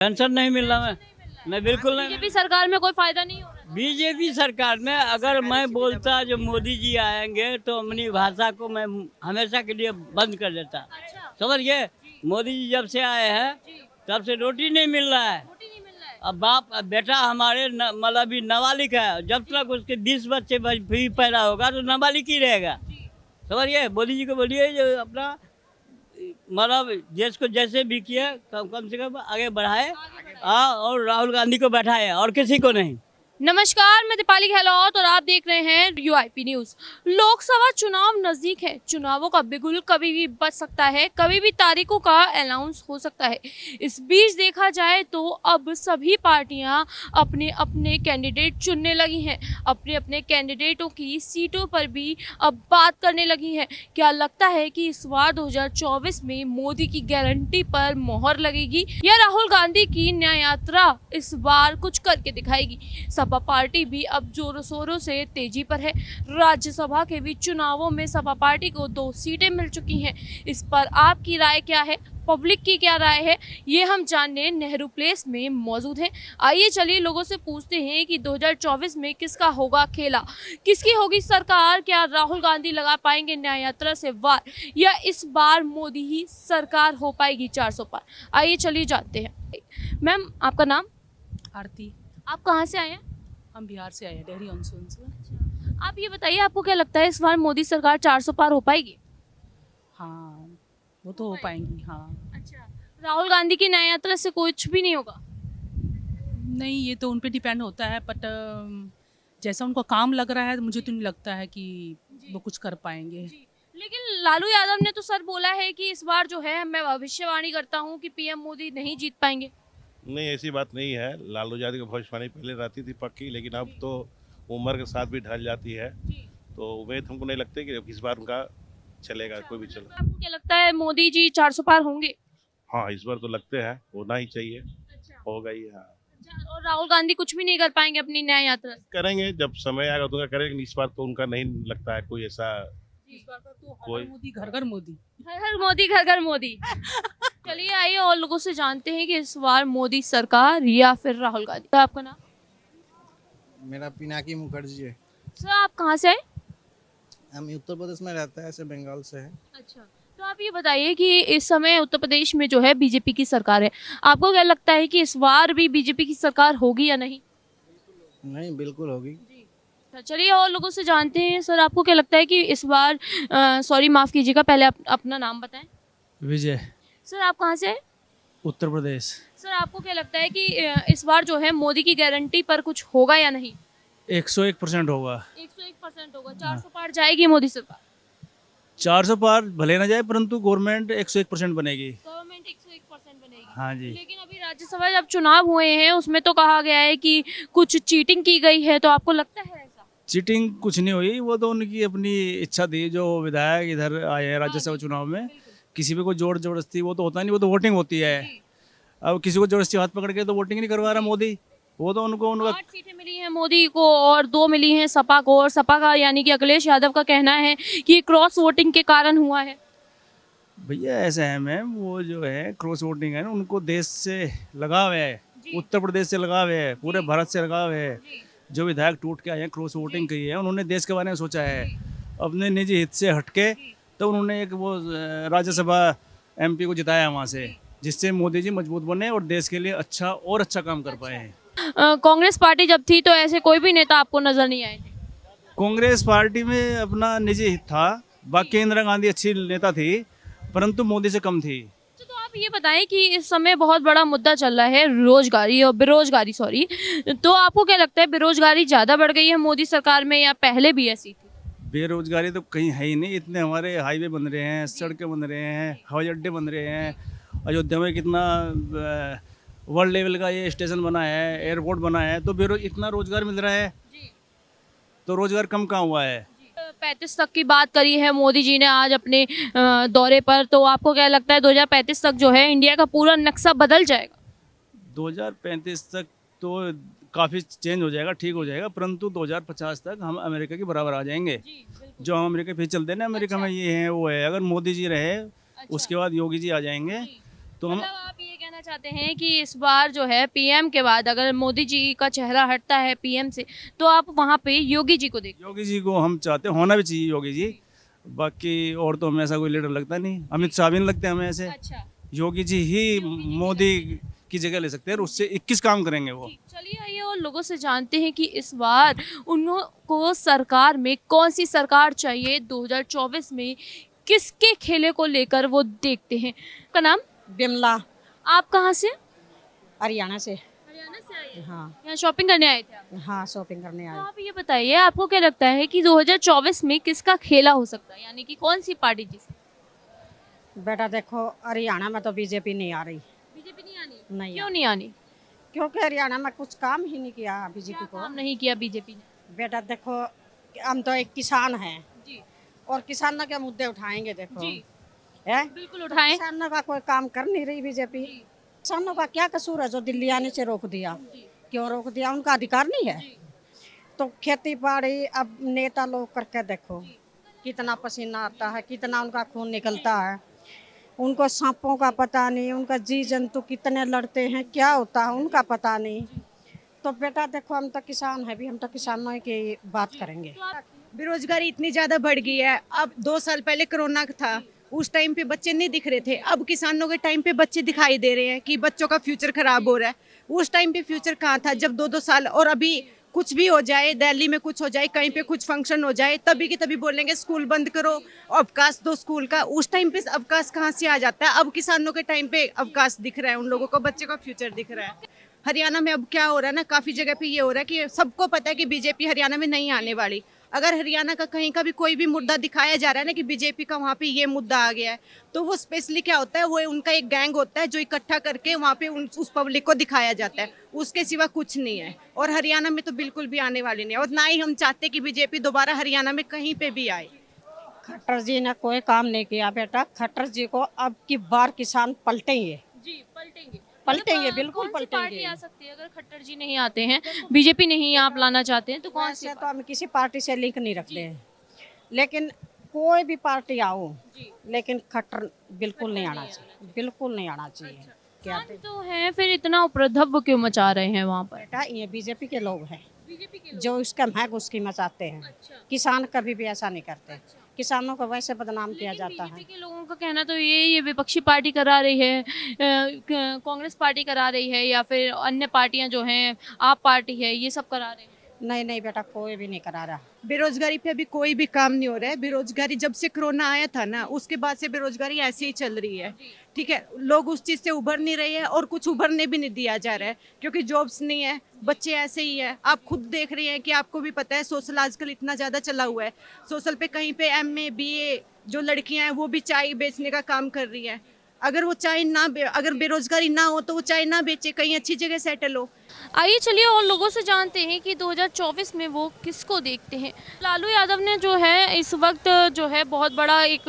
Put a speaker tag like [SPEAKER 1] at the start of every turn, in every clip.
[SPEAKER 1] Pension नहीं मिल रहा मैं बिल्कुल नहीं।
[SPEAKER 2] बीजेपी सरकार में कोई फायदा नहीं हो रहा।
[SPEAKER 1] बीजेपी सरकार में अगर मैं बोलता जो मोदी जी आएंगे तो अपनी भाषा को मैं हमेशा के लिए बंद कर देता।
[SPEAKER 2] अच्छा,
[SPEAKER 1] समझ गए? मोदी जी जब से आए हैं तब से रोटी नहीं मिल रहा है।
[SPEAKER 2] रोटी नहीं मिल रहा है।
[SPEAKER 1] अब बेटा हमारे मतलब अभी नाबालिग है, जब तक उसके 20 बच्चे भी पैदा होगा तो नाबालिग ही रहेगा। समझ गए? मोदी जी को बोलिए जो अपना मतलब देश को जैसे भी किया कम से कम आगे बढ़ाए। हाँ, और राहुल गांधी को बैठाए और किसी को नहीं।
[SPEAKER 2] नमस्कार, मैं दीपाली गहलोत और आप देख रहे हैं यूआईपी न्यूज। लोकसभा चुनाव नजदीक है। चुनावों का बिगुल कभी भी बच सकता है, कभी भी तारीखों का अनाउंस हो सकता है। इस बीच देखा जाए तो अब सभी पार्टियां अपने अपने कैंडिडेट चुनने लगी हैं। अपने अपने कैंडिडेटों की सीटों पर भी अब बात करने लगी हैं। क्या लगता है कि इस बार 2024 में मोदी की गारंटी पर मोहर लगेगी या राहुल गांधी की न्याय यात्रा इस बार कुछ करके दिखाएगी? सपा पार्टी भी अब जोरों शोरों से तेजी पर है। राज्यसभा के भी चुनावों में सपा पार्टी को 2 सीटें मिल चुकी हैं। इस पर आपकी राय क्या है, पब्लिक की क्या राय है, ये हम जानने नेहरू प्लेस में मौजूद हैं। आइए चलिए लोगों से पूछते हैं कि 2024 में किसका होगा खेला, किसकी होगी सरकार। क्या राहुल गांधी लगा पाएंगे न्याय यात्रा से वार या इस बार मोदी ही सरकार हो पाएगी 400 पार? आइए चलिए जानते हैं। मैम, आपका नाम?
[SPEAKER 3] आरती।
[SPEAKER 2] आप कहाँ से आए हैं?
[SPEAKER 3] हम बिहार से आए हैं, डेहरी ऑनसून से।
[SPEAKER 2] आप ये बताइए, आपको क्या लगता है इस बार मोदी सरकार 400 पार हो पाएगी?
[SPEAKER 3] हाँ, वो तो हो पाएंगी। हाँ,
[SPEAKER 2] अच्छा, राहुल गांधी की न्याय यात्रा से कुछ भी नहीं होगा?
[SPEAKER 3] नहीं, ये तो उन पे डिपेंड होता है, बट जैसा उनको काम लग रहा है मुझे तो नहीं लगता है कि वो कुछ कर पाएंगे।
[SPEAKER 2] लेकिन लालू यादव ने तो सर बोला है कि इस बार जो है मैं भविष्यवाणी करता हूँ कि पीएम मोदी नहीं जीत पाएंगे।
[SPEAKER 4] नहीं, ऐसी बात नहीं है। लालू यादव की भविष्यवाणी पहले रहती थी पक्की, लेकिन अब तो उम्र के साथ भी ढल जाती है, तो उम्मीद हमको नहीं लगती कि इस बार उनका चलेगा, कोई भी चलेगा।
[SPEAKER 2] आपको क्या लगता है मोदी जी 400 पार होंगे?
[SPEAKER 4] हाँ, इस बार तो लगते हैं होना ही चाहिए,
[SPEAKER 2] अच्छा,
[SPEAKER 4] होगा ही। हाँ,
[SPEAKER 2] और राहुल गांधी कुछ भी नहीं कर पाएंगे अपनी न्याय यात्रा से?
[SPEAKER 4] करेंगे जब समय आएगा तो उनका करेंगे, लेकिन इस बार तो उनका नहीं लगता है कोई ऐसा।
[SPEAKER 3] इस बार तो
[SPEAKER 4] कोई-
[SPEAKER 3] मोदी घर घर मोदी।
[SPEAKER 2] हर हर मोदी, घर घर मोदी। चलिए आइए और लोगों से जानते हैं कि इस बार मोदी सरकार या फिर राहुल गांधी। तो आपका नाम?
[SPEAKER 5] मेरा पिनाकी मुखर्जी है।
[SPEAKER 2] सर, आप कहाँ से आए?
[SPEAKER 5] हम उत्तर प्रदेश में रहते हैं, ऐसे बंगाल से है।
[SPEAKER 2] अच्छा, तो आप ये बताइए कि इस समय उत्तर प्रदेश में जो है बीजेपी की सरकार है। आपको क्या लगता है कि इस बार भी बीजेपी की सरकार होगी या नहीं?
[SPEAKER 5] नहीं, बिल्कुल होगी।
[SPEAKER 2] अच्छा, चलिए और लोगों से जानते हैं। सर, आपको क्या लगता है कि इस बार सॉरी माफ़ कीजिएगा, पहले अपना नाम बताएं।
[SPEAKER 6] विजय,
[SPEAKER 2] सर, आप कहाँ से हैं?
[SPEAKER 6] उत्तर प्रदेश।
[SPEAKER 2] सर, आपको क्या लगता है कि इस बार जो है मोदी की गारंटी पर कुछ होगा या नहीं?
[SPEAKER 6] 101% होगा।
[SPEAKER 2] 101% होगा। 400 पार जाएगी मोदी सरकार?
[SPEAKER 6] 400 पार भले ना जाए, परंतु गवर्नमेंट 101% बनेगी।
[SPEAKER 2] गवर्नमेंट 101% बनेगी।
[SPEAKER 6] हाँ जी।
[SPEAKER 2] लेकिन अभी राज्यसभा जब चुनाव हुए हैं उसमें तो कहा गया है कि कुछ चीटिंग की गई है, तो आपको लगता है ऐसा?
[SPEAKER 6] चीटिंग कुछ नहीं हुई, वो तो उनकी अपनी इच्छा थी। जो विधायक इधर आए हैं राज्यसभा चुनाव में, किसी पे कोई जोर जबरदस्ती वो तो होता नहीं, वो तो वोटिंग होती है। अब किसी को जबरदस्ती हाथ पकड़ के तो वोटिंग नहीं करवा रहा मोदी। वो तो उनको उनका
[SPEAKER 2] 8 सीटें मिली हैं मोदी को और 2 मिली हैं सपा को। और सपा का यानी कि अखिलेश यादव का कहना है कि ये क्रॉस वोटिंग के कारण हुआ है।
[SPEAKER 6] भैया ऐसा है मैम, वो जो है क्रॉस वोटिंग है ना, उनको देश से लगाव है, उत्तर प्रदेश से लगाव है, पूरे भारत से लगाव है। जो विधायक टूट के आए हैं, क्रॉस वोटिंग की है, उन्होंने देश के बारे में सोचा है। अपने निजी हित से हटके तो उन्होंने एक वो राज्यसभा एमपी को जिताया वहाँ से, जिससे मोदी जी मजबूत बने और देश के लिए अच्छा और अच्छा काम कर पाए हैं।
[SPEAKER 2] कांग्रेस पार्टी जब थी तो ऐसे कोई भी नेता आपको नजर नहीं आए थे?
[SPEAKER 6] कांग्रेस पार्टी में अपना निजी हित था, बाकी इंदिरा गांधी अच्छी नेता थी, परंतु मोदी से कम थी।
[SPEAKER 2] तो आप ये बताएं कि इस समय बहुत बड़ा मुद्दा चल रहा है रोजगारी और बेरोजगारी, सॉरी। तो आपको क्या लगता है बेरोजगारी ज़्यादा बढ़ गई है मोदी सरकार में या पहले भी ऐसी थी?
[SPEAKER 6] बेरोजगारी तो कहीं है ही नहीं। इतने हमारे हाईवे बन रहे हैं, सड़कें बन रहे हैं, हवाई अड्डे बन रहे हैं। अयोध्या में कितना वर्ल्ड लेवल का ये स्टेशन बना है, एयरपोर्ट बना है, तो इतना रोजगार मिल रहा है, तो रोजगार कम कहाँ हुआ है?
[SPEAKER 2] 35 तक की बात करी है मोदी जी ने आज अपने दौरे पर। तो आपको क्या लगता है 2035 तक जो है इंडिया का पूरा नक्शा बदल जाएगा?
[SPEAKER 6] 2035 तक तो काफ़ी चेंज हो जाएगा, ठीक हो जाएगा, परंतु 2050 तक हम अमेरिका के बराबर आ जाएंगे। जो हम अमेरिका पे चलते हैं ना, अमेरिका में ये है वो है। अगर मोदी जी रहे, उसके बाद योगी जी आ जाएंगे, तो हम
[SPEAKER 2] मतलब आप ये कहना कहना चाहते हैं कि इस बार जो है पीएम के बाद अगर मोदी जी का चेहरा हटता है पीएम से तो आप वहाँ पे योगी जी को देखते
[SPEAKER 6] योगी जी को हम चाहते हैं, होना भी चाहिए योगी जी। बाकी और तो हमें ऐसा कोई लीडर लगता नहीं, अमित शाह भी नहीं लगते हमें ऐसे।
[SPEAKER 2] अच्छा
[SPEAKER 6] योगी जी ही मोदी की जगह ले सकते हैं और उससे 21 काम करेंगे वो।
[SPEAKER 2] ठीक, चलिए आइए और लोगों से जानते हैं कि इस बार उनको सरकार में कौन सी सरकार चाहिए, 2024 में किसके खेले को लेकर वो देखते हैं। का नाम?
[SPEAKER 7] बिमला,
[SPEAKER 2] आप कहाँ से?
[SPEAKER 7] हरियाणा से।
[SPEAKER 2] हरियाणा से आए हैं?
[SPEAKER 7] हाँ
[SPEAKER 2] यहाँ शॉपिंग करने आए थे आप?
[SPEAKER 7] हाँ, शॉपिंग करने
[SPEAKER 2] तो
[SPEAKER 7] आए।
[SPEAKER 2] आप ये बताइए आपको क्या लगता है कि 2024 में किसका खेला हो सकता है, यानी कि कौन सी पार्टी जीत?
[SPEAKER 7] बेटा देखो, हरियाणा में तो बीजेपी नहीं आ रही।
[SPEAKER 2] बीजेपी नहीं आनी?
[SPEAKER 7] नहीं
[SPEAKER 2] क्यों नहीं आनी?
[SPEAKER 7] क्योंकि हरियाणा में कुछ काम ही नहीं किया बीजेपी
[SPEAKER 2] क्या
[SPEAKER 7] को।
[SPEAKER 2] काम नहीं किया बीजेपी ने?
[SPEAKER 7] बेटा देखो, हम तो एक किसान हैं
[SPEAKER 2] जी
[SPEAKER 7] और किसानों के मुद्दे उठाएंगे। देखो
[SPEAKER 2] जी
[SPEAKER 7] है,
[SPEAKER 2] बिल्कुल उठाएं।
[SPEAKER 7] किसानों का कोई काम कर नहीं रही बीजेपी। किसानों का क्या कसूर है जो दिल्ली आने से रोक दिया? क्यों रोक दिया? उनका अधिकार नहीं है? तो खेती बाड़ी अब नेता लोग करके देखो कितना पसीना आता है, कितना उनका खून निकलता है। उनको सांपों का पता नहीं, उनका जी जंतु कितने लड़ते हैं, क्या होता है उनका पता नहीं। तो बेटा देखो, हम तो किसान हैं भी, हम तो किसानों की बात करेंगे।
[SPEAKER 8] बेरोजगारी इतनी ज्यादा बढ़ गई है। अब 2 साल पहले कोरोना था, उस टाइम पे बच्चे नहीं दिख रहे थे। अब किसानों के टाइम पे बच्चे दिखाई दे रहे हैं कि बच्चों का फ्यूचर खराब हो रहा है। उस टाइम पे फ्यूचर कहाँ था जब 2-2 साल, और अभी कुछ भी हो जाए, दिल्ली में कुछ हो जाए, कहीं पे कुछ फंक्शन हो जाए, तभी की तभी बोलेंगे स्कूल बंद करो, अवकाश दो स्कूल का। उस टाइम पे अवकाश कहाँ से आ जाता है? अब किसानों के टाइम पे अवकाश दिख रहा है, उन लोगों को बच्चे का फ्यूचर दिख रहा है। हरियाणा में अब क्या हो रहा है ना, काफी जगह पे ये हो रहा है कि सबको पता है कि बीजेपी हरियाणा में नहीं आने वाली। अगर हरियाणा का कहीं का भी कोई भी मुद्दा दिखाया जा रहा है ना कि बीजेपी का वहाँ पे ये मुद्दा आ गया है, तो वो स्पेशली क्या होता है, वो उनका एक गैंग होता है जो इकट्ठा करके वहाँ पे उस पब्लिक को दिखाया जाता है। उसके सिवा कुछ नहीं है। और हरियाणा में तो बिल्कुल भी आने वाली नहीं है, और ना ही हम चाहते कि बीजेपी दोबारा हरियाणा में कहीं पे भी आए।
[SPEAKER 7] खट्टर जी ने कोई काम नहीं किया बेटा। खट्टर जी को अब की बार किसान पलटेंगे।
[SPEAKER 2] जी पलटेंगे।
[SPEAKER 7] पलटेंगे,
[SPEAKER 2] मतलब,
[SPEAKER 7] बिल्कुल
[SPEAKER 2] कौन सी पार्टी
[SPEAKER 7] पलटेंगे।
[SPEAKER 2] आ सकती है अगर खट्टर जी नहीं आते हैं, बीजेपी नहीं आप लाना चाहते हैं तो कौन सी?
[SPEAKER 7] वैसे तो हम किसी पार्टी से लिंक नहीं रखते हैं, लेकिन कोई भी पार्टी आओ, लेकिन खट्टर बिल्कुल नहीं आना चाहिए, बिल्कुल नहीं आना चाहिए। क्या
[SPEAKER 2] किसान तो हैं, फिर इतना उपद्रव क्यों मचा रहे हैं वहाँ पर?
[SPEAKER 7] बेटा, ये बीजेपी के लोग हैं
[SPEAKER 2] बीजेपी के
[SPEAKER 7] जो इसका महक उसकी मचाते हैं।
[SPEAKER 2] अच्छा।
[SPEAKER 7] किसान कभी भी ऐसा नहीं करते। किसानों को वैसे बदनाम किया जाता है।
[SPEAKER 2] बीजेपी के लोगों का कहना तो ये विपक्षी पार्टी करा रही है, कांग्रेस पार्टी करा रही है, या फिर अन्य पार्टियां जो हैं, आप पार्टी है, ये सब करा रहे हैं।
[SPEAKER 7] नहीं नहीं बेटा, कोई भी नहीं करा रहा।
[SPEAKER 8] बेरोजगारी पे अभी कोई भी काम नहीं हो रहा है। बेरोजगारी जब से कोरोना आया था ना, उसके बाद से बेरोजगारी ऐसे ही चल रही है। ठीक है, लोग उस चीज से उभर नहीं रहे हैं और कुछ उभरने भी नहीं दिया जा रहा है, क्योंकि जॉब्स नहीं है, बच्चे ऐसे ही है। आप खुद देख रहे हैं कि आपको भी पता है सोशल आजकल इतना ज्यादा चला हुआ है। सोशल पे कहीं पे MA BA जो लड़कियां हैं वो भी चाय बेचने का काम कर रही है। अगर वो चाय ना अगर बेरोजगारी ना हो तो वो चाय ना बेचे, कहीं अच्छी जगह सेटल हो।
[SPEAKER 2] आइए चलिए और लोगों से जानते हैं कि 2024 में वो किसको देखते हैं। लालू यादव ने जो है इस वक्त जो है बहुत बड़ा एक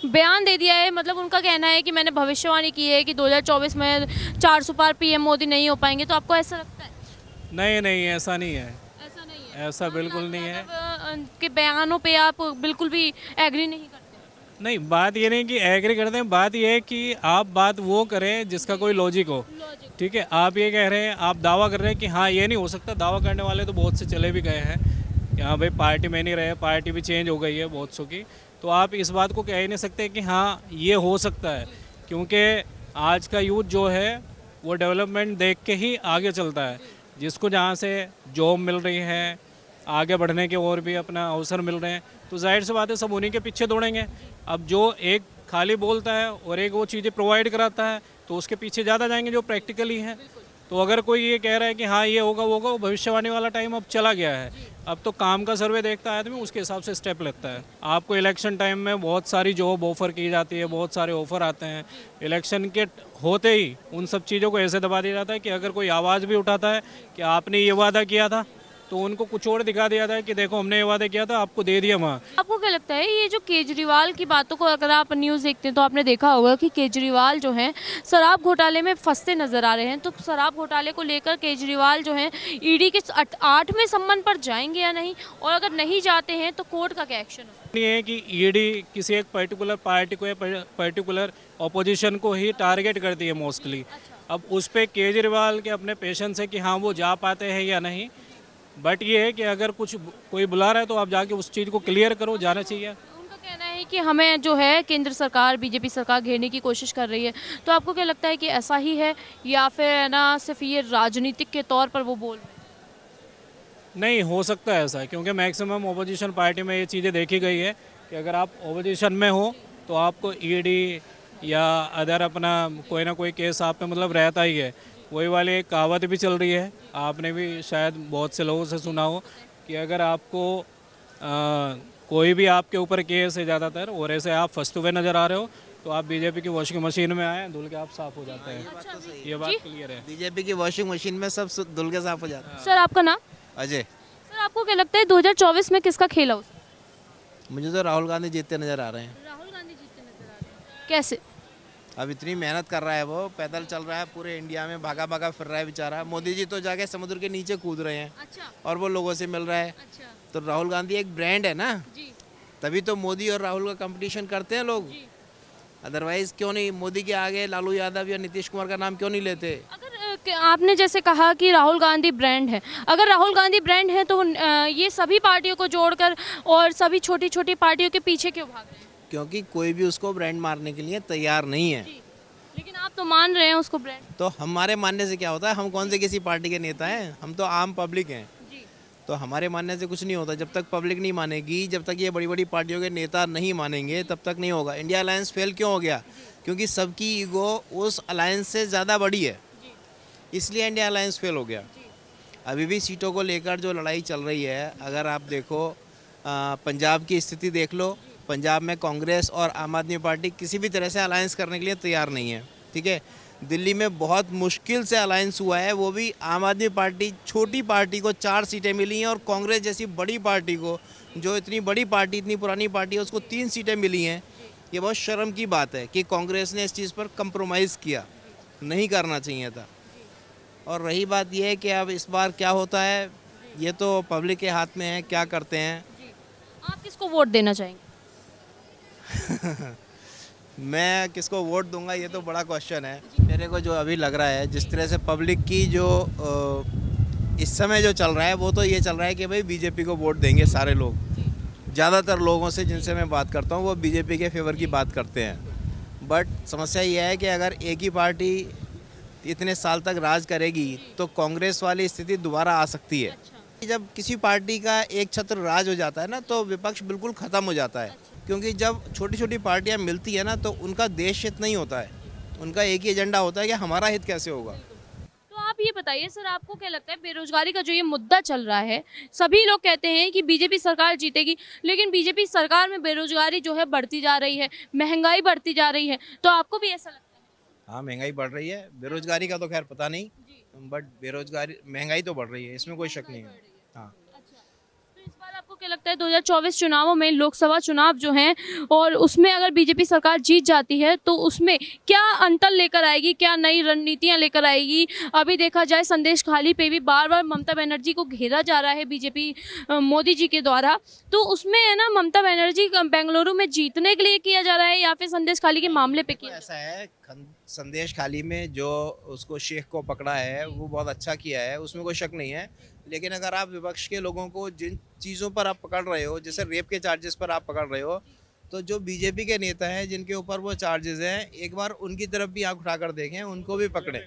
[SPEAKER 2] बयान दे दिया है। मतलब उनका कहना है कि मैंने भविष्यवाणी की है कि 2024 में 400 पार PM मोदी नहीं हो पाएंगे। तो आपको ऐसा लगता है?
[SPEAKER 9] नहीं नहीं, ऐसा नहीं है,
[SPEAKER 2] ऐसा नहीं है,
[SPEAKER 9] ऐसा बिल्कुल नहीं है।
[SPEAKER 2] के बयानों पे आप बिल्कुल भी एग्री नहीं करते?
[SPEAKER 9] नहीं, बात ये नहीं कि एग्री करते हैं, बात ये है कि आप बात वो करें जिसका कोई लॉजिक हो। ठीक है, आप ये कह रहे हैं, आप दावा कर रहे हैं कि हाँ ये नहीं हो सकता। दावा करने वाले तो बहुत से चले भी गए हैं कि हाँ भाई पार्टी में नहीं रहे, पार्टी भी चेंज हो गई है बहुत सौ की। तो आप इस बात को कह ही नहीं सकते कि हाँ ये हो सकता है, क्योंकि आज का यूथ जो है वो डेवलपमेंट देख के ही आगे चलता है। जिसको जहाँ से जॉब मिल रही है, आगे बढ़ने के और भी अपना अवसर मिल रहे हैं, तो जाहिर सी बात है सब उन्हीं के पीछे दौड़ेंगे। अब जो एक खाली बोलता है और एक वो चीज़ें प्रोवाइड कराता है, तो उसके पीछे ज़्यादा जाएंगे जो प्रैक्टिकली हैं। तो अगर कोई ये कह रहा है कि हाँ ये होगा वो होगा, वो भविष्यवाणी वाला टाइम अब चला गया है। अब तो काम का सर्वे देखता है आदमी, उसके हिसाब से स्टेप लगता है। आपको इलेक्शन टाइम में बहुत सारी जॉब ऑफर की जाती है, बहुत सारे ऑफर आते हैं। इलेक्शन के होते ही उन सब चीज़ों को ऐसे दबा दिया जाता है कि अगर कोई आवाज़ भी उठाता है कि आपने ये वादा किया था, तो उनको कुछ और दिखा दिया था कि देखो हमने ये वादा किया था, आपको दे दिया वहाँ।
[SPEAKER 2] आपको क्या लगता है ये जो केजरीवाल की बातों को अगर आप न्यूज़ देखते हैं तो आपने देखा होगा कि केजरीवाल जो हैं शराब घोटाले में फंसते नजर आ रहे हैं। तो शराब घोटाले को लेकर केजरीवाल जो हैं ED के 8वें सम्मन पर जाएंगे या नहीं, और अगर नहीं जाते हैं तो कोर्ट का क्या एक्शन होगा?
[SPEAKER 9] ये है कि ED किसी एक पर्टिकुलर पार्टी को या पर्टिकुलर ऑपोजिशन को ही टारगेट करती है मोस्टली। अब उस पर केजरीवाल के अपने पेशेंस है कि हाँ वो जा पाते हैं या नहीं, बट ये है कि अगर कुछ कोई बुला रहा है तो आप जाके उस चीज़ को क्लियर करो, जाना चाहिए।
[SPEAKER 2] उनका कहना है कि हमें जो है केंद्र सरकार बीजेपी सरकार घेरने की कोशिश कर रही है, तो आपको क्या लगता है कि ऐसा ही है या फिर ना सिर्फ ये राजनीतिक के तौर पर वो बोल रहे हैं?
[SPEAKER 9] नहीं हो सकता है ऐसा, क्योंकि मैक्सिमम ओपोजिशन पार्टी में ये चीज़ें देखी गई है कि अगर आप ओपोजिशन में हो तो आपको ईडी या अदर अपना कोई ना कोई केस आप पे मतलब रहता ही है। वही वाली एक कहावत भी चल रही है, आपने भी शायद बहुत से लोगों से सुना हो कि अगर आपको कोई भी आपके ऊपर केस है ज़्यादातर और ऐसे आप फंसते हुए नज़र आ रहे हो तो आप बीजेपी की वॉशिंग मशीन में आए, धुल के आप साफ हो जाते हैं। ये बात क्लियर है।
[SPEAKER 5] बीजेपी की वॉशिंग मशीन में सब धुल के साफ हो जाता है।
[SPEAKER 2] सर आपका नाम?
[SPEAKER 5] अजय।
[SPEAKER 2] सर आपको क्या लगता है 2024 में किसका खेल हाउस?
[SPEAKER 5] मुझे तो राहुल गांधी जीतते नजर आ रहे हैं।
[SPEAKER 2] राहुल गांधी जीतते नजर आ रहे हैं। कैसे?
[SPEAKER 5] अब इतनी मेहनत कर रहा है, वो पैदल चल रहा है, पूरे इंडिया में भागा भागा फिर रहा है बेचारा। मोदी जी तो जाके समुद्र के नीचे कूद रहे हैं
[SPEAKER 2] अच्छा
[SPEAKER 5] और वो लोगों से मिल रहा है।
[SPEAKER 2] अच्छा
[SPEAKER 5] तो राहुल गांधी एक ब्रांड है ना,
[SPEAKER 2] जी
[SPEAKER 5] तभी तो मोदी और राहुल का कंपटीशन करते हैं लोग। अदरवाइज क्यों नहीं, मोदी के आगे लालू यादव या नीतीश कुमार का नाम क्यों नहीं लेते?
[SPEAKER 2] अगर आपने जैसे कहा कि राहुल गांधी ब्रांड है, अगर राहुल गांधी ब्रांड है तो ये सभी पार्टियों को जोड़कर और सभी छोटी छोटी पार्टियों के पीछे क्यों भाग रहे हैं?
[SPEAKER 5] क्योंकि कोई भी उसको ब्रांड मारने के लिए तैयार नहीं है।
[SPEAKER 2] लेकिन आप तो मान रहे हैं उसको ब्रांड।
[SPEAKER 5] तो हमारे मानने से क्या होता है? हम कौन से किसी पार्टी के नेता हैं? हम तो आम पब्लिक हैं। तो हमारे मानने से कुछ नहीं होता। जब तक पब्लिक नहीं मानेगी, जब तक ये बड़ी बड़ी पार्टियों के नेता नहीं मानेंगे, तब तक नहीं होगा। इंडिया अलायंस फेल क्यों हो गया? क्योंकि सबकी ईगो उस अलायंस से ज़्यादा बड़ी है, इसलिए इंडिया अलायंस फेल हो गया। अभी भी सीटों को लेकर जो लड़ाई चल रही है, अगर आप देखो पंजाब की स्थिति देख लो। पंजाब में कांग्रेस और आम आदमी पार्टी किसी भी तरह से अलायंस करने के लिए तैयार नहीं है। ठीक है, दिल्ली में बहुत मुश्किल से अलायंस हुआ है, वो भी आम आदमी पार्टी छोटी पार्टी को 4 सीटें मिली हैं और कांग्रेस जैसी बड़ी पार्टी को, जो इतनी बड़ी पार्टी, इतनी पुरानी पार्टी है, उसको 3 सीटें मिली हैं। ये बहुत शर्म की बात है कि कांग्रेस ने इस चीज़ पर कंप्रोमाइज़ किया, नहीं करना चाहिए था। और रही बात यह है कि अब इस बार क्या होता है, ये तो पब्लिक के हाथ में है, क्या करते हैं।
[SPEAKER 2] आप किसको वोट देना चाहेंगे?
[SPEAKER 5] मैं किसको वोट दूंगा, ये तो बड़ा क्वेश्चन है। मेरे को जो अभी लग रहा है, जिस तरह से पब्लिक की जो इस समय जो चल रहा है, वो तो ये चल रहा है कि भाई बीजेपी को वोट देंगे सारे लोग। ज़्यादातर लोगों से जिनसे मैं बात करता हूँ वो बीजेपी के फेवर की बात करते हैं। बट समस्या ये है कि अगर एक ही पार्टी इतने साल तक राज करेगी तो कांग्रेस वाली स्थिति दोबारा आ सकती है। जब किसी पार्टी का एक छत्र राज हो जाता है ना, तो विपक्ष बिल्कुल ख़त्म हो जाता है। क्योंकि जब छोटी छोटी पार्टियां मिलती है ना, तो उनका देश हित नहीं होता है, उनका एक ही एजेंडा होता है कि हमारा हित कैसे होगा।
[SPEAKER 2] तो आप ये बताइए सर, आपको क्या लगता है बेरोजगारी का जो ये मुद्दा चल रहा है, सभी लोग कहते हैं कि बीजेपी सरकार जीतेगी, लेकिन बीजेपी सरकार में बेरोजगारी जो है बढ़ती जा रही है, महंगाई बढ़ती जा रही है, तो आपको भी ऐसा लगता है?
[SPEAKER 5] हाँ, महंगाई बढ़ रही है। बेरोजगारी का तो खैर पता नहीं, बट बेरोजगारी महंगाई तो बढ़ रही है, इसमें कोई शक नहीं है। हाँ।
[SPEAKER 2] तो इस बार आपको क्या लगता है 2024 चुनावों में, लोकसभा चुनाव जो हैं, और उसमें अगर बीजेपी सरकार जीत जाती है तो उसमें क्या अंतर लेकर आएगी, क्या नई रणनीतियां लेकर आएगी? अभी देखा जाए संदेश खाली पे भी बार बार ममता बनर्जी को घेरा जा रहा है बीजेपी मोदी जी के द्वारा, तो उसमें है ना ममता बनर्जी बेंगलुरु में जीतने के लिए किया जा रहा है या फिर संदेश खाली के मामले पे किया?
[SPEAKER 5] ऐसा है, संदेश खाली में जो उसको शेख को पकड़ा है वो बहुत अच्छा किया है, उसमें कोई शक नहीं है। लेकिन अगर आप विपक्ष के लोगों को जिन चीज़ों पर आप पकड़ रहे हो, जैसे रेप के चार्जेस पर आप पकड़ रहे हो, तो जो बीजेपी के नेता हैं जिनके ऊपर वो चार्जेस हैं, एक बार उनकी तरफ भी आंख उठाकर देखें, उनको भी पकड़ें।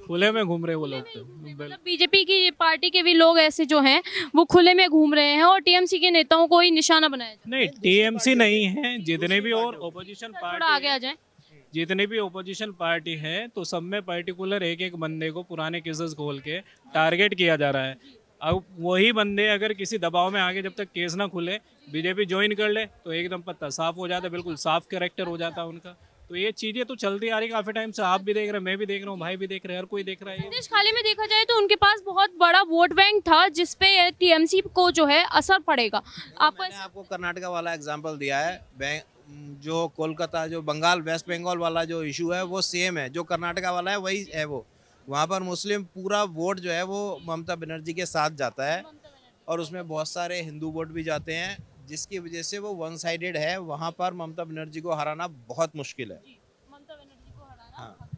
[SPEAKER 9] खुले में घूम रहे वो लोग तो।
[SPEAKER 2] मतलब बीजेपी की पार्टी के भी लोग ऐसे जो हैं वो खुले में घूम रहे हैं और टीएमसी के नेताओं को ही निशाना बनाया जाए।
[SPEAKER 9] नहीं, टीएमसी नहीं है, जितने भी और ओपोजिशन
[SPEAKER 2] थोड़ा आगे आ
[SPEAKER 9] पार्टी,
[SPEAKER 2] जाए।
[SPEAKER 9] जितने भी ओपोजिशन पार्टी है, तो सब में पर्टिकुलर एक एक बंदे को पुराने केसेस खोल के टारगेट किया जा रहा है। अब वही बंदे अगर किसी दबाव में आके जब तक केस ना खुले बीजेपी ज्वाइन कर ले तो एकदम पत्ता साफ हो जाता है, बिल्कुल साफ कैरेक्टर हो जाता है उनका। तो ये चीजें तो चलती आ रही काफी टाइम से, आप भी देख रहे हैं, मैं भी देख रहा हूँ, भाई भी देख रहे हैं, हर कोई देख रहा है।
[SPEAKER 2] संदेश खाली में देखा जाए तो उनके पास बहुत बड़ा वोट बैंक था जिसपे टीएमसी को जो है असर पड़ेगा। आपको
[SPEAKER 5] मैंने आपको कर्नाटका वाला एग्जांपल दिया है। जो कोलकाता, जो बंगाल, वेस्ट बंगाल वाला जो इशू है वो सेम है, जो कर्नाटका वाला है वही है। वो वहाँ पर मुस्लिम पूरा वोट जो है वो ममता बनर्जी के साथ जाता है और उसमें बहुत सारे हिंदू वोट भी जाते हैं, जिसकी वजह से वो वन साइडेड है। वहाँ पर ममता बनर्जी को हराना बहुत मुश्किल है।
[SPEAKER 2] ममता बनर्जी को हराना।
[SPEAKER 5] हाँ।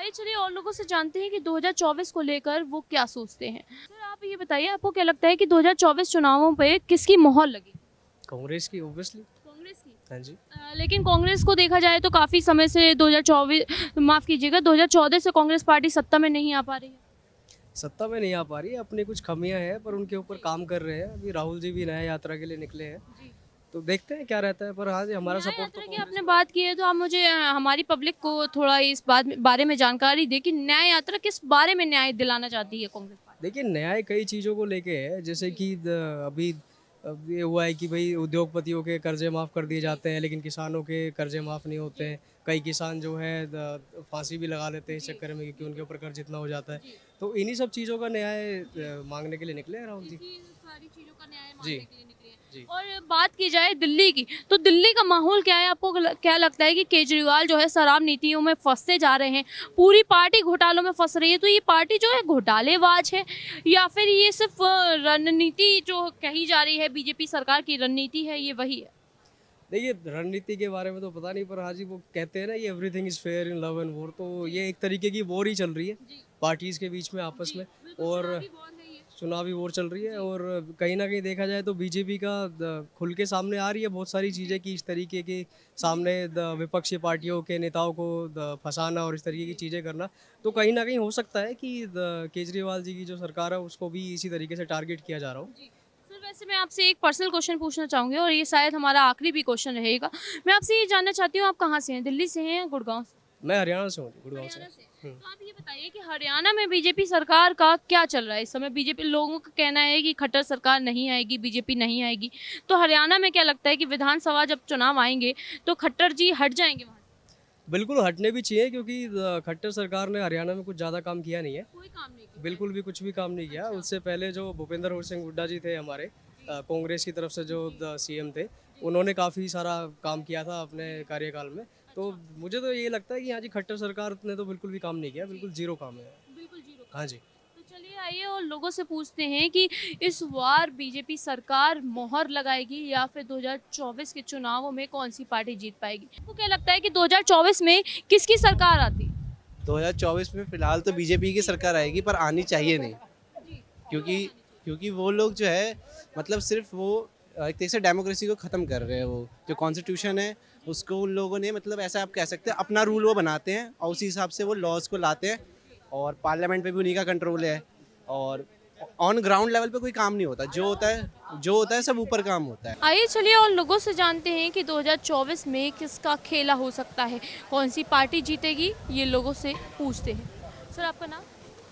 [SPEAKER 2] आइए चलिए और लोगों से जानते हैं कि 2024 को लेकर वो क्या सोचते हैं। सर आप ये बताइए, आपको क्या लगता है कि 2024 चुनावों पे किसकी मोहर लगी?
[SPEAKER 10] कांग्रेस की ऑब्वियसली।
[SPEAKER 2] कांग्रेस की।
[SPEAKER 10] हाँ जी।
[SPEAKER 2] लेकिन कांग्रेस को देखा जाए तो काफ़ी समय से 2024 माफ़ कीजिएगा 2014 से कांग्रेस पार्टी सत्ता में नहीं आ पा रही है।
[SPEAKER 10] सत्ता में नहीं आ पा रही है, अपनी कुछ कमियां हैं पर उनके ऊपर काम कर रहे हैं। अभी राहुल जी भी नया यात्रा के लिए निकले हैं, तो देखते हैं क्या रहता है। पर हाँ जी, हमारा
[SPEAKER 2] न्याय
[SPEAKER 10] सपोर्ट तो
[SPEAKER 2] यात्रा की आपने बात की है तो आप मुझे हमारी पब्लिक को थोड़ा इस बारे में जानकारी दें कि न्याय यात्रा किस बारे में न्याय दिलाना चाहती है कांग्रेस पार्टी?
[SPEAKER 10] देखिए, न्याय कई चीज़ों को लेके है, जैसे कि अभी अब ये हुआ है कि भाई उद्योगपतियों के कर्जे माफ़ कर दिए जाते हैं, लेकिन किसानों के कर्जे माफ़ नहीं होते हैं। कई किसान जो है फांसी भी लगा लेते हैं इस चक्कर में, क्योंकि उनके ऊपर कर्ज इतना हो जाता है। तो इन्हीं सब चीज़ों का न्याय मांगने के लिए निकले हैं राहुल जी।
[SPEAKER 2] सारी चीजों का न्याय
[SPEAKER 10] जी।
[SPEAKER 2] मांगने के लिए निकले हैं।
[SPEAKER 10] जी।
[SPEAKER 2] और बात की जाए दिल्ली की, तो दिल्ली का माहौल क्या है? आपको क्या लगता है कि केजरीवाल जो है शराब नीतियों में फंसते जा रहे हैं, पूरी पार्टी घोटालों में फंस रही है, तो ये पार्टी जो है घोटालेबाज है या फिर ये सिर्फ रणनीति जो कही जा रही है बीजेपी सरकार की रणनीति है, ये वही है?
[SPEAKER 10] देखिए, रणनीति के बारे में तो पता नहीं, पर हाँ जी, वो कहते हैं ना ये everything is fair in love and war, तो ये एक तरीके की वॉर ही चल रही है पार्टीज़ के बीच में आपस में, और चुनावी वॉर चल रही है। और कहीं ना कहीं देखा जाए तो बीजेपी का खुल के सामने आ रही है बहुत सारी चीज़ें कि इस तरीके के सामने विपक्षी पार्टियों के नेताओं को फंसाना और इस तरीके की चीज़ें करना। तो कहीं ना कहीं हो सकता है कि केजरीवाल जी की जो सरकार है उसको भी इसी तरीके से टारगेट किया जा रहा हो।
[SPEAKER 2] सर वैसे मैं आपसे एक पर्सनल क्वेश्चन पूछना चाहूँगी और ये शायद हमारा आखिरी भी क्वेश्चन रहेगा। मैं आपसे ये जानना चाहती हूँ, आप कहाँ से हैं? दिल्ली से हैं या गुड़गांव से?
[SPEAKER 10] मैं हरियाणा से हूँ, गुड़गांव से।
[SPEAKER 2] तो आप ये बताइए कि हरियाणा में बीजेपी सरकार का क्या चल रहा है इस समय? बीजेपी लोगों का कहना है कि खट्टर सरकार नहीं आएगी, बीजेपी नहीं आएगी, तो हरियाणा में क्या लगता है कि विधानसभा जब चुनाव आएंगे तो खट्टर जी हट जाएंगे वहाँ से?
[SPEAKER 10] बिल्कुल हटने भी चाहिए, क्योंकि खट्टर सरकार ने हरियाणा में कुछ ज़्यादा काम किया नहीं है,
[SPEAKER 2] कोई काम नहीं किया।
[SPEAKER 10] बिल्कुल भी कुछ भी काम नहीं किया। उससे पहले जो भूपेंद्र सिंह हुड्डा जी थे हमारे कांग्रेस की तरफ से जो सीएम थे, उन्होंने काफ़ी सारा काम किया था अपने कार्यकाल में। तो मुझे तो ये लगता है कि हाँ जी, खट्टर सरकार ने तो बिल्कुल भी काम नहीं किया, बिल्कुल जीरो काम है।
[SPEAKER 2] बिल्कुल जीरो।
[SPEAKER 10] हाँ जी।
[SPEAKER 2] तो चलिए आइए और लोगों से पूछते हैं कि इस बार बीजेपी सरकार मोहर लगाएगी या फिर 2024 के चुनावों में कौन सी पार्टी जीत पाएगी? आपको क्या लगता है कि 2024 में किसकी सरकार आती?
[SPEAKER 5] 2024 में फिलहाल तो बीजेपी की सरकार आएगी, पर आनी चाहिए नहीं, क्योंकि वो लोग जो है मतलब सिर्फ वो एक तरह से डेमोक्रेसी को ख़त्म कर रहे हैं। वो जो कॉन्स्टिट्यूशन है उसको उन लोगों ने मतलब ऐसा आप कह सकते हैं अपना रूल वो बनाते हैं और उसी हिसाब से वो लॉज को लाते हैं, और पार्लियामेंट पे भी उन्हीं का कंट्रोल है, और ऑन ग्राउंड लेवल पे कोई काम नहीं होता। जो होता है सब ऊपर काम होता है।
[SPEAKER 2] आइए चलिए और लोगों से जानते हैं कि 2024 में किसका खेला हो सकता है, कौन सी पार्टी जीतेगी, ये लोगों से पूछते हैं। सर आपका नाम?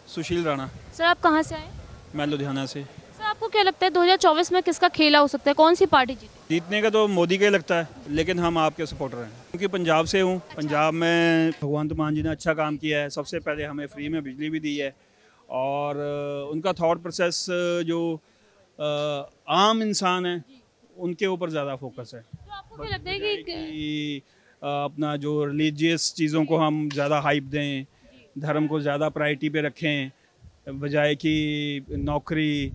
[SPEAKER 11] सुशील राणा।
[SPEAKER 2] सर आप कहाँ से आए?
[SPEAKER 11] मैं लुधियाना से।
[SPEAKER 2] सर आपको क्या लगता है 2024 में किसका खेला हो सकता है, कौन सी पार्टी जीते?
[SPEAKER 11] जीतने का तो मोदी का ही लगता है, लेकिन हम आपके सपोर्टर हैं क्योंकि पंजाब से हूँ। पंजाब में भगवंत मान जी ने अच्छा काम किया है। सबसे पहले हमें फ्री में बिजली भी दी है, और उनका थॉट प्रोसेस जो आम इंसान है उनके ऊपर ज़्यादा फोकस है।
[SPEAKER 2] तो आपको क्या लगता है कि
[SPEAKER 11] अपना जो रिलीजियस चीज़ों को हम ज़्यादा हाइप दें, धर्म को ज़्यादा प्रायोरिटी पे रखें, बजाय कि नौकरी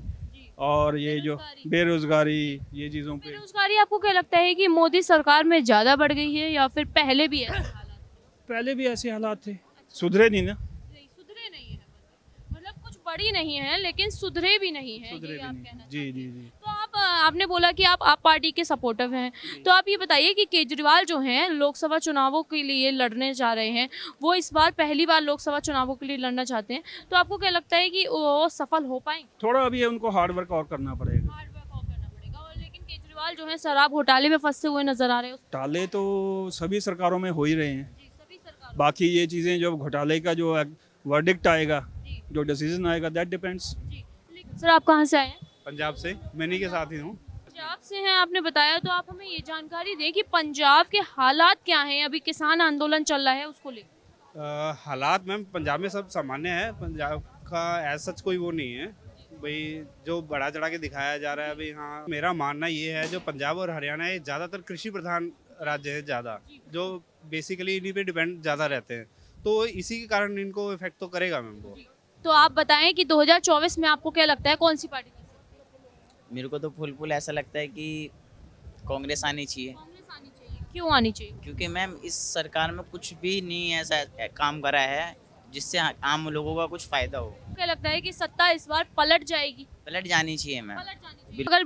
[SPEAKER 11] और ये जो बेरोज़गारी ये चीज़ों पे।
[SPEAKER 2] बेरोजगारी आपको क्या लगता है कि मोदी सरकार में ज़्यादा बढ़ गई है या फिर पहले भी ऐसे हालात?
[SPEAKER 11] पहले भी ऐसे हालात थे, सुधरे नहीं ना।
[SPEAKER 2] सुधरे नहीं है, मतलब कुछ बड़ी नहीं है लेकिन सुधरे भी नहीं है,
[SPEAKER 11] सुधरे
[SPEAKER 2] ये
[SPEAKER 11] भी
[SPEAKER 2] आप
[SPEAKER 11] नहीं।
[SPEAKER 2] कहना
[SPEAKER 11] जी
[SPEAKER 2] चाहते
[SPEAKER 11] जी
[SPEAKER 2] हैं।
[SPEAKER 11] जी।
[SPEAKER 2] तो आपने बोला कि आप पार्टी के सपोर्टर हैं, तो आप ये बताइए कि केजरीवाल जो हैं लोकसभा चुनावों के लिए लड़ने जा रहे हैं, वो इस बार पहली बार लोकसभा चुनावों के लिए लड़ना चाहते हैं, तो आपको क्या लगता है कि वो सफल हो पाएंगे?
[SPEAKER 11] थोड़ा अभी उनको हार्ड वर्क और करना पड़ेगा।
[SPEAKER 2] हार्ड वर्क और करना पड़ेगा। और लेकिन केजरीवाल जो है शराब घोटाले में फंसते हुए नजर आ रहे हैं।
[SPEAKER 11] घोटाले तो सभी सरकारों में हो ही रहे हैं।
[SPEAKER 2] सभी सरकार
[SPEAKER 11] बाकी ये चीज़ें जो घोटाले का जो वर्डिक्ट आएगा, जो डिसीजन आएगा, दैट डिपेंड्स।
[SPEAKER 2] सर आप कहाँ से आए हैं?
[SPEAKER 12] पंजाब से, मैंने के साथ ही हूँ।
[SPEAKER 2] पंजाब से हैं आपने बताया, तो आप हमें ये जानकारी दें कि पंजाब के हालात क्या हैं, अभी किसान आंदोलन चल रहा है उसको लेकर।
[SPEAKER 12] हालात मैम पंजाब में सब सामान्य है। पंजाब का ऐसा सच कोई वो नहीं है भाई जो बढ़ा चढ़ा के दिखाया जा रहा है अभी। हाँ, मेरा मानना ये है जो पंजाब और हरियाणा है ज़्यादातर कृषि प्रधान राज्य है, ज़्यादा जो बेसिकली इन्हीं पे डिपेंड ज़्यादा रहते हैं, तो इसी के कारण इनको इफेक्ट तो करेगा मैम वो।
[SPEAKER 2] तो आप बताएं कि 2024 में आपको क्या लगता है कौन सी पार्टी जीत सकती है?
[SPEAKER 13] मेरे को तो फुल ऐसा लगता है कि कांग्रेस आनी चाहिए।
[SPEAKER 2] कांग्रेस आनी चाहिए। क्यों आनी चाहिए?
[SPEAKER 13] क्योंकि मैम इस सरकार में कुछ भी नहीं ऐसा काम करा है जिससे आम लोगों का कुछ फायदा हो।
[SPEAKER 2] क्या लगता है कि सत्ता इस बार पलट जाएगी?
[SPEAKER 13] पलट जानी चाहिए मैम।
[SPEAKER 2] अगर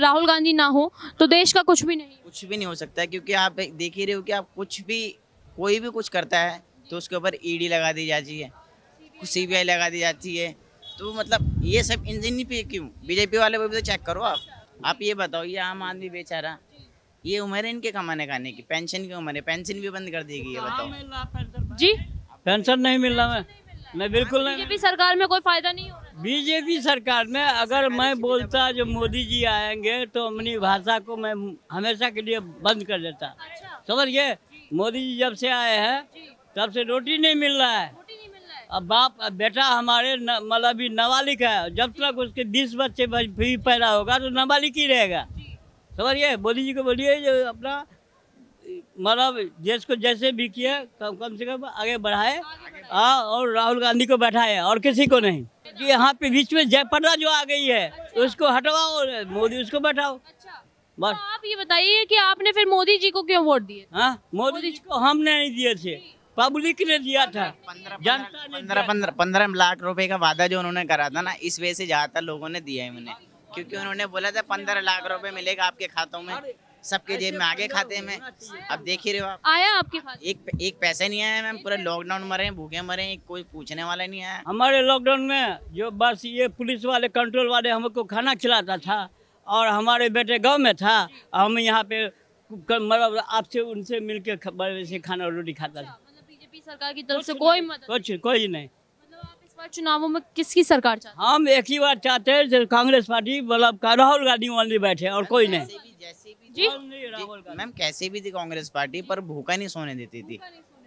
[SPEAKER 2] राहुल गांधी ना हो तो देश का कुछ भी नहीं।
[SPEAKER 13] कुछ भी नहीं हो सकता, क्योंकि आप देख ही रहे हो कि आप कोई भी कुछ करता है तो उसके ऊपर ईडी लगा दी जाती है, CBI लगा दी जाती है। तो मतलब ये सब इन पे क्यों? बीजेपी वाले पे भी तो चेक करो आप ये बताओ, ये आम आदमी बेचारा, ये उम्र है इनके कमाने खाने की, पेंशन की उम्र है, पेंशन भी बंद कर देगी, ये बताओ।
[SPEAKER 2] जी,
[SPEAKER 1] पेंशन नहीं मिल रहा मैं बिल्कुल नहीं।
[SPEAKER 2] बीजेपी सरकार में कोई फायदा नहीं हो रहा।
[SPEAKER 1] बीजेपी सरकार में अगर मैं बोलता जो मोदी जी आएंगे तो अपनी भाषा को मैं हमेशा के लिए बंद कर देता। समझिए, मोदी जी जब से आए हैं तब से रोटी नहीं मिल रहा है। अब अब बेटा हमारे मतलब नाबालिग है, जब तक उसके 20 बच्चे भी पैदा होगा तो नाबालिग ही रहेगा। समझिए, मोदी जी को बोलिए जो अपना मतलब देश को जैसे भी किया कम से कम आगे बढ़ाए, और राहुल गांधी को बैठाए और किसी को नहीं। कि यहाँ पे बीच में जयप्रदा जो आ गई है उसको हटवाओ, मोदी उसको बैठाओ बस।
[SPEAKER 2] तो आप ये बताइए कि आपने फिर मोदी जी को क्यों वोट दिए?
[SPEAKER 1] हाँ, मोदी जी को हमने नहीं दिए थे, पब्लिक ने दिया था, जनता ने
[SPEAKER 13] 15 लाख रुपए का वादा जो उन्होंने करा था ना, इस वजह से ज्यादातर लोगों ने दिया है उन्हें, क्योंकि उन्होंने बोला था 15 लाख रुपए मिलेगा आपके खातों में, सबके जेब में आगे खाते में। अब देख ही रहे हो आप,
[SPEAKER 2] आया आपके पास?
[SPEAKER 13] एक पैसा नहीं आया मैम, पूरे लॉकडाउन मरे, भूखे मरे, कोई पूछने वाला नहीं आया।
[SPEAKER 1] हमारे लॉकडाउन में जो बस ये पुलिस वाले कंट्रोल वाले हमको खाना खिलाता था, और हमारे बेटे गांव में था, हम यहाँ पे मतलब आपसे उनसे मिलके से खाना रोटी खाता था।
[SPEAKER 2] मतलब बीजेपी सरकार की तरफ से कोई मदद?
[SPEAKER 1] कोई नहीं।
[SPEAKER 2] मतलब आप इस बार चुनावों में किसकी सरकार चाहते हैं?
[SPEAKER 1] हम एक ही बार चाहते हैं जो कांग्रेस पार्टी मतलब राहुल गांधी वाली बैठे और कोई नहीं।
[SPEAKER 2] जी
[SPEAKER 13] मैम कैसे भी थी कांग्रेस पार्टी, पर भूखा नहीं सोने देती थी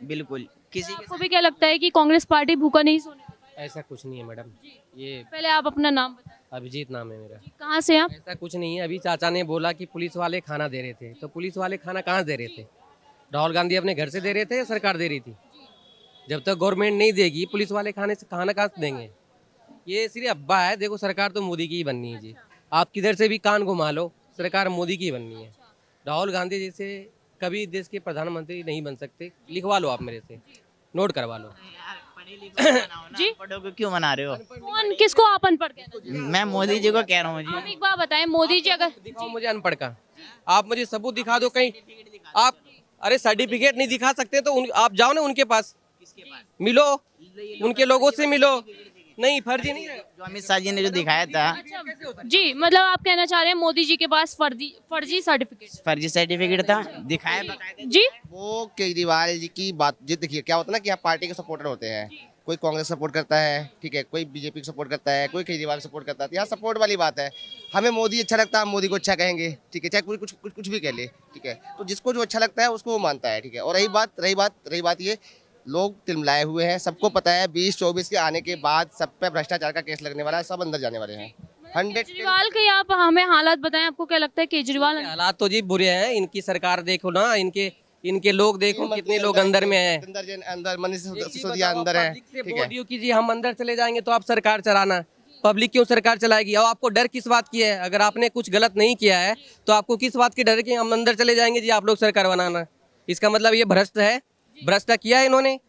[SPEAKER 13] बिल्कुल किसी के।
[SPEAKER 2] आपको भी क्या लगता है कि कांग्रेस पार्टी भूखा नहीं सोने देती?
[SPEAKER 10] ऐसा कुछ नहीं है मैडम, ये
[SPEAKER 2] पहले आप अपना नाम बताएं।
[SPEAKER 10] अभिजीत नाम है मेरा।
[SPEAKER 2] कहाँ से आप?
[SPEAKER 10] ऐसा कुछ नहीं है, अभी चाचा ने बोला कि पुलिस वाले खाना दे रहे थे, तो पुलिस वाले खाना कहाँ दे रहे थे? राहुल गांधी अपने घर से दे रहे थे या सरकार दे रही थी? जब तक गवर्नमेंट नहीं देगी पुलिस वाले खाना कहाँ से देंगे? ये सिर्फ अब्बा है, देखो सरकार तो मोदी की ही बननी है जी, आप किधर से भी कान घुमा लो, सरकार मोदी की ही बननी है। राहुल गांधी जैसे कभी देश के प्रधानमंत्री नहीं बन सकते, लिखवा लो आप मेरे से, नोट करवा लो।
[SPEAKER 13] जी को क्यों मना रहे हो?
[SPEAKER 2] कौन किसको आप अनपढ़ कहते हैं?
[SPEAKER 13] मैं मोदी जी को कह रहा हूँ जी।
[SPEAKER 2] आप एक बात बताएं, मोदी जी अगर
[SPEAKER 10] दिखाओ मुझे अनपढ़ का, आप मुझे सबूत दिखा दो कहीं। आप अरे सर्टिफिकेट नहीं दिखा सकते तो आप जाओ ना उनके पास, मिलो, उनके लोगों से मिलो। नहीं, फर्जी नहीं है
[SPEAKER 13] जो अमित शाह जी ने जो दिखाया था।
[SPEAKER 2] जी, मतलब आप कहना चाह रहे हैं मोदी जी के पास फर्जी
[SPEAKER 13] सर्टिफिकेट था, दिखाया बकायदा।
[SPEAKER 2] जी,
[SPEAKER 14] वो केजरीवाल जी की बात जी, देखिए क्या होता है ना कि आप पार्टी के सपोर्टर होते हैं, कोई कांग्रेस सपोर्ट करता है, ठीक है, कोई बीजेपी को सपोर्ट करता है, कोई केजरीवाल सपोर्ट करता है, यहाँ सपोर्ट वाली बात है। हमें मोदी अच्छा लगता है, हम मोदी को अच्छा कहेंगे, ठीक है, चाहे कोई कुछ भी कह ले, ठीक है, तो जिसको जो अच्छा लगता है उसको वो मानता है, ठीक है। और रही बात ये, लोग तिलमिलाए हुए हैं, सबको पता है 2024 के आने के बाद सब पे भ्रष्टाचार का केस लगने वाला है, सब अंदर जाने वाले हैं। 100
[SPEAKER 2] केजरीवाल के आप हमें हालात बताएं, आपको क्या लगता है केजरीवाल?
[SPEAKER 10] हालात तो जी बुरे हैं, इनकी सरकार देखो ना, इनके लोग देखो कितने लोग अंदर में हैं।
[SPEAKER 14] अंदर मनीष सिसोदिया अंदर है, ठीक है।
[SPEAKER 10] की जी हम अंदर चले जाएंगे तो आप सरकार चलाना, पब्लिक क्यों सरकार चलाएगी? और आपको डर किस बात की है? अगर आपने कुछ गलत नहीं किया है तो आपको किस बात की डर है कि हम अंदर चले जाएंगे जी आप लोग सरकार बनाना? इसका मतलब ये भ्रष्ट है, भ्रष्ट किया है इन्होंने।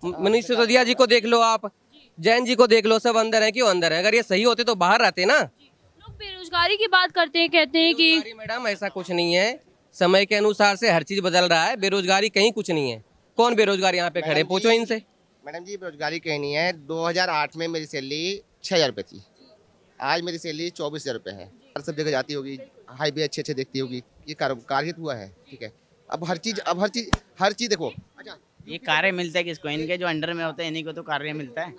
[SPEAKER 10] मनीष सिसोदिया जी को देख लो, आप जैन जी को देख लो, सब अंदर है। क्यों अंदर है? अगर ये सही होते तो बाहर रहते ना।
[SPEAKER 2] लोग बेरोजगारी की बात करते हैं, कहते हैं कि
[SPEAKER 10] मैडम ऐसा कुछ नहीं है, समय के अनुसार से हर चीज बदल रहा है, बेरोजगारी कहीं कुछ नहीं है। कौन बेरोजगार यहाँ पे खड़े, पूछो इनसे।
[SPEAKER 14] मैडम जी बेरोजगारी कहीं नहीं है। 2008 में मेरी सैलरी 6,000 रुपये थी, आज मेरी सैलरी 24,000 रुपये है। सब जगह जाती होगी, हाईवे अच्छे देखती होगी, ये कार्य हुआ है, ठीक है। अब हर चीज देखो। अच्छा,
[SPEAKER 13] ये कार्य मिलता है किसको? इनके जो अंडर में होता है इन्हीं को तो कार्य मिलता है।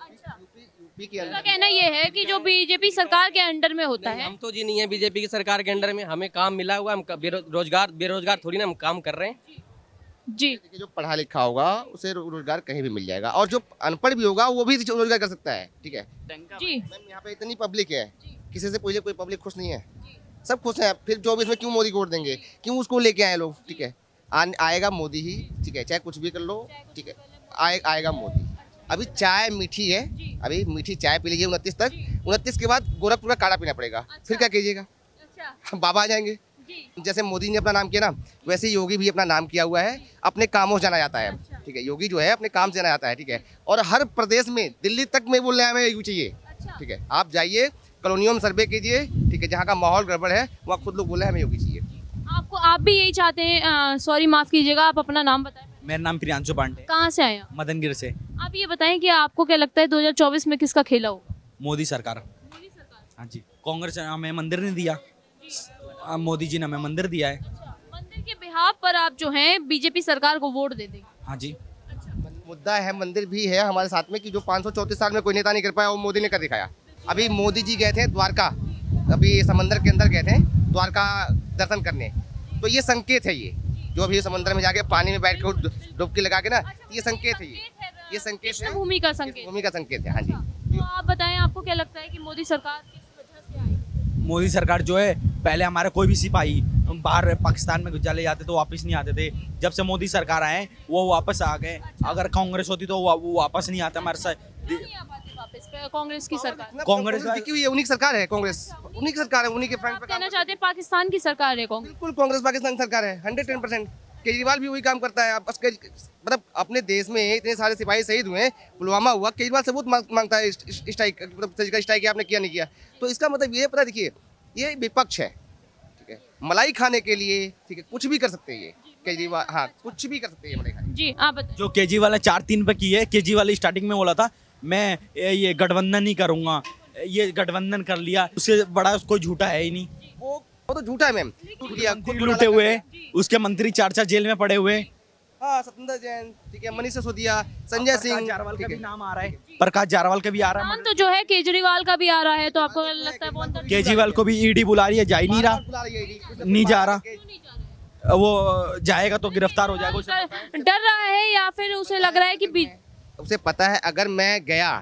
[SPEAKER 2] उनका कहना ये है कि जो बीजेपी सरकार के अंडर में होता है।
[SPEAKER 10] हम तो जी नहीं है बीजेपी की सरकार के अंडर में, हमें काम मिला हुआ, हम बेरोजगार थोड़ी ना हम काम कर रहे हैं
[SPEAKER 2] जी।
[SPEAKER 14] जो पढ़ा लिखा होगा उसे रोजगार कहीं भी मिल जाएगा, और जो अनपढ़ भी होगा वो भी रोजगार कर सकता है, ठीक है
[SPEAKER 2] जी।
[SPEAKER 14] मैम यहाँ पे इतनी पब्लिक है, किसी से पूछे कोई पब्लिक खुश नहीं है, सब खुश है। फिर 24 में क्यों मोदी को वोट देंगे? क्यों उसको लेके आए लोग? ठीक है, आएगा मोदी ही, ठीक है, चाहे कुछ भी कर लो, ठीक है, आएगा मोदी। अभी चाय मीठी है, अभी मीठी चाय पी लीजिए 29 तक, 29 के बाद गोरखपुर का काढ़ा पीना पड़ेगा, फिर क्या कीजिएगा? बाबा आ जाएंगे। जैसे मोदी ने अपना नाम किया ना, वैसे योगी भी अपना नाम किया हुआ है, अपने कामों से जाना जाता है। ठीक है। योगी जो है अपने काम से जाना जाता है, ठीक है। और हर प्रदेश में, दिल्ली तक में बोल रहे हैं हमें योगी चाहिए, ठीक है। आप जाइए कॉलोनियों में सर्वे कीजिए, ठीक है, जहाँ का माहौल गड़बड़ है वहाँ खुद लोग बोल रहे हैं हमें योगी चाहिए।
[SPEAKER 2] आप भी यही चाहते हैं? सॉरी माफ कीजिएगा, आप अपना नाम बताएं।
[SPEAKER 15] मेरा नाम प्रियांशु पांडे,
[SPEAKER 2] कहाँ से आए आप?
[SPEAKER 15] मदनगिर से।
[SPEAKER 2] आप ये बताएं कि आपको क्या लगता है 2024 में किसका खेला होगा?
[SPEAKER 15] मोदी सरकार। हाँ जी, कांग्रेस ने हमें मंदिर नहीं दिया, मोदी जी ने हमें मंदिर दिया है।
[SPEAKER 2] मंदिर के बिहाफ पर आप जो हैं बीजेपी सरकार को वोट दे देंगे?
[SPEAKER 15] हाँ जी।
[SPEAKER 14] मुद्दा है, मंदिर भी है हमारे साथ में कि जो 534 साल में कोई नेता नहीं कर पाया वो मोदी ने कर दिखाया। अभी मोदी जी गए थे द्वारका, अभी समंदर के अंदर गए थे द्वारका दर्शन करने, तो ये संकेत है, ये जो अभी समुद्र में जाके पानी में बैठ कर डुबकी लगा के ना, ये संकेत है, ये संकेत है,
[SPEAKER 2] भूमि का संकेत,
[SPEAKER 14] भूमि का संकेत है। हाँ जी।
[SPEAKER 2] तो आप बताएं, आपको क्या लगता है कि मोदी सरकार किस वजह से आई?
[SPEAKER 15] मोदी सरकार जो है, पहले हमारे कोई भी सिपाही बाहर पाकिस्तान में चले जाते तो वापस नहीं आते थे। जब से मोदी सरकार आए वो वापस आ गए। अगर कांग्रेस होती तो वो वापस नहीं आता हमारे साथ।
[SPEAKER 2] कांग्रेस की सरकार,
[SPEAKER 14] कांग्रेस की हुई है, उन्हीं की सरकार है, कांग्रेस उन्हीं की सरकार है, उन्हीं के फ्रंट पे
[SPEAKER 2] कहना चाहते हैं पाकिस्तान की सरकार है कांग्रेस?
[SPEAKER 14] बिल्कुल कांग्रेस पाकिस्तान सरकार है, 110%। केजरीवाल भी वही काम करता है। मतलब अपने देश में इतने सारे सिपाही शहीद हुए, पुलवामा हुआ, केजरीवाल सबूत मांगता है स्ट्राइक, मतलब सर्जिकल स्ट्राइक आपने किया नहीं किया। तो इसका मतलब ये पता, देखिए ये विपक्ष है, ठीक है। मलाई खाने के लिए, ठीक है, कुछ भी कर सकते हैं ये केजरीवाल, हाँ कुछ भी कर सकते हैं मलाई खाने।
[SPEAKER 2] जी आप बताइए।
[SPEAKER 15] जो केजरीवाल ने 4-3 पे की है, केजरीवाल स्टार्टिंग में बोला था मैं ये गठबंधन नहीं करूंगा, ये गठबंधन कर लिया, उससे बड़ा कोई झूठा है ही नहीं।
[SPEAKER 14] वो तो झूठा है मैम,
[SPEAKER 15] खुद लूटे हुए, उसके मंत्री 4 जेल में पड़े हुए।
[SPEAKER 14] हाँ, सत्येंद्र जैन, ठीक है, मनीष सिसोदिया, संजय सिंह,
[SPEAKER 15] जारवाल का भी नाम आ रहा है, प्रकाश जारवाल का भी आ रहा है।
[SPEAKER 2] तो जो है केजरीवाल का भी आ रहा है, तो आपको लगता है वो अंदर
[SPEAKER 15] केजरीवाल को भी ईडी बुला रही है, जा ही नहीं रहा, नहीं जा रहा। वो जाएगा तो गिरफ्तार हो जाएगा।
[SPEAKER 2] डर रहा है या फिर उसे लग रहा है कि
[SPEAKER 14] उसे पता है अगर मैं गया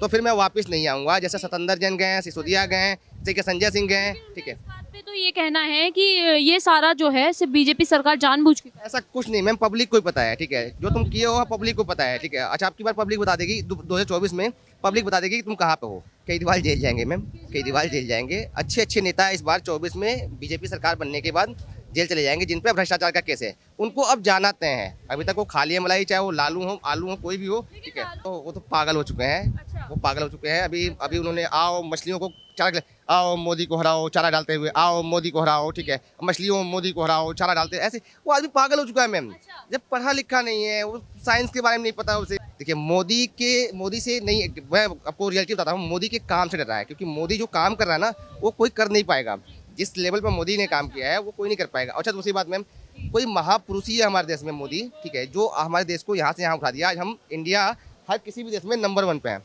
[SPEAKER 14] तो फिर मैं वापस नहीं आऊंगा। जैसे सत्येंद्र जैन गए, सिसोदिया गए, ठीक है, संजय सिंह गए, ठीक है।
[SPEAKER 2] पे तो ये कहना है कि ये सारा जो है सिर्फ बीजेपी सरकार जानबूझ के।
[SPEAKER 14] ऐसा कुछ नहीं मैम, पब्लिक को ही पता है, ठीक है। जो तुम किए हो पब्लिक को पता है, ठीक है। अच्छा, आपकी बार पब्लिक बता देगी 2024 में, पब्लिक बता देगी कि तुम कहाँ पे हो। केजरीवाल जेल जाएंगे मैम, केजरीवाल जेल जाएंगे। अच्छे नेता इस बार 24 में बीजेपी सरकार बनने के बाद जेल चले जाएंगे, जिन पे भ्रष्टाचार का केस है। उनको अब जानाते हैं, अभी तक वो खाली है मलाई, चाहे वो लालू हो, आलू हो, कोई भी हो, ठीक है। तो वो तो पागल हो चुके हैं, वो पागल हो चुके हैं। अभी उन्होंने आओ मछलियों को चारा, आओ मोदी को हराओ चारा डालते हुए, आओ मोदी को हराओ, ठीक है, मछलियों मोदी को हराओ चारा डालते, ऐसे वो आदमी पागल हो चुका है मैम। जब पढ़ा लिखा नहीं है, वो साइंस के बारे में नहीं पता उसे। देखिए मोदी से नहीं, मैं आपको रियलिटी बताता हूँ, मोदी के काम से डर रहा है, क्योंकि मोदी जो काम कर रहा है ना वो कोई कर नहीं पाएगा। जिस लेवल पर मोदी ने काम किया है वो कोई नहीं कर पाएगा। अच्छा, दूसरी बात मैम, कोई महापुरुष ही है हमारे देश में मोदी, ठीक है, जो हमारे देश को यहाँ से यहाँ उठा दिया। आज हम इंडिया हर किसी भी देश में नंबर 1 पे हैं।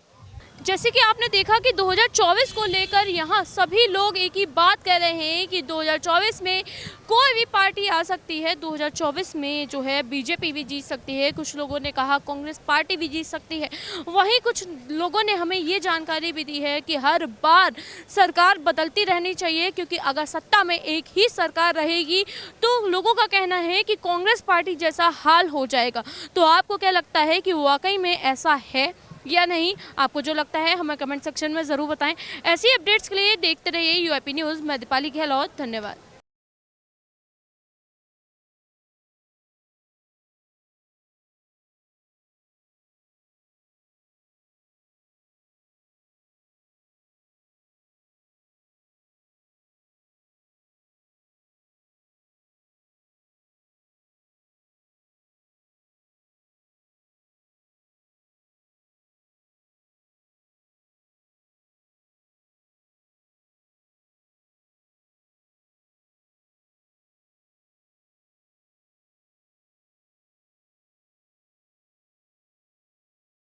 [SPEAKER 2] जैसे कि आपने देखा कि 2024 को लेकर यहाँ सभी लोग एक ही बात कह रहे हैं कि 2024 में कोई भी पार्टी आ सकती है। 2024 में जो है बीजेपी भी जीत सकती है, कुछ लोगों ने कहा कांग्रेस पार्टी भी जीत सकती है। वहीं कुछ लोगों ने हमें ये जानकारी भी दी है कि हर बार सरकार बदलती रहनी चाहिए, क्योंकि अगर सत्ता में एक ही सरकार रहेगी तो लोगों का कहना है कि कांग्रेस पार्टी जैसा हाल हो जाएगा। तो आपको क्या लगता है कि वाकई में ऐसा है या नहीं? आपको जो लगता है हमें कमेंट सेक्शन में ज़रूर बताएं। ऐसी अपडेट्स के लिए देखते रहिए यूआईपी न्यूज़। मैं दीपाली गहलोत, धन्यवाद।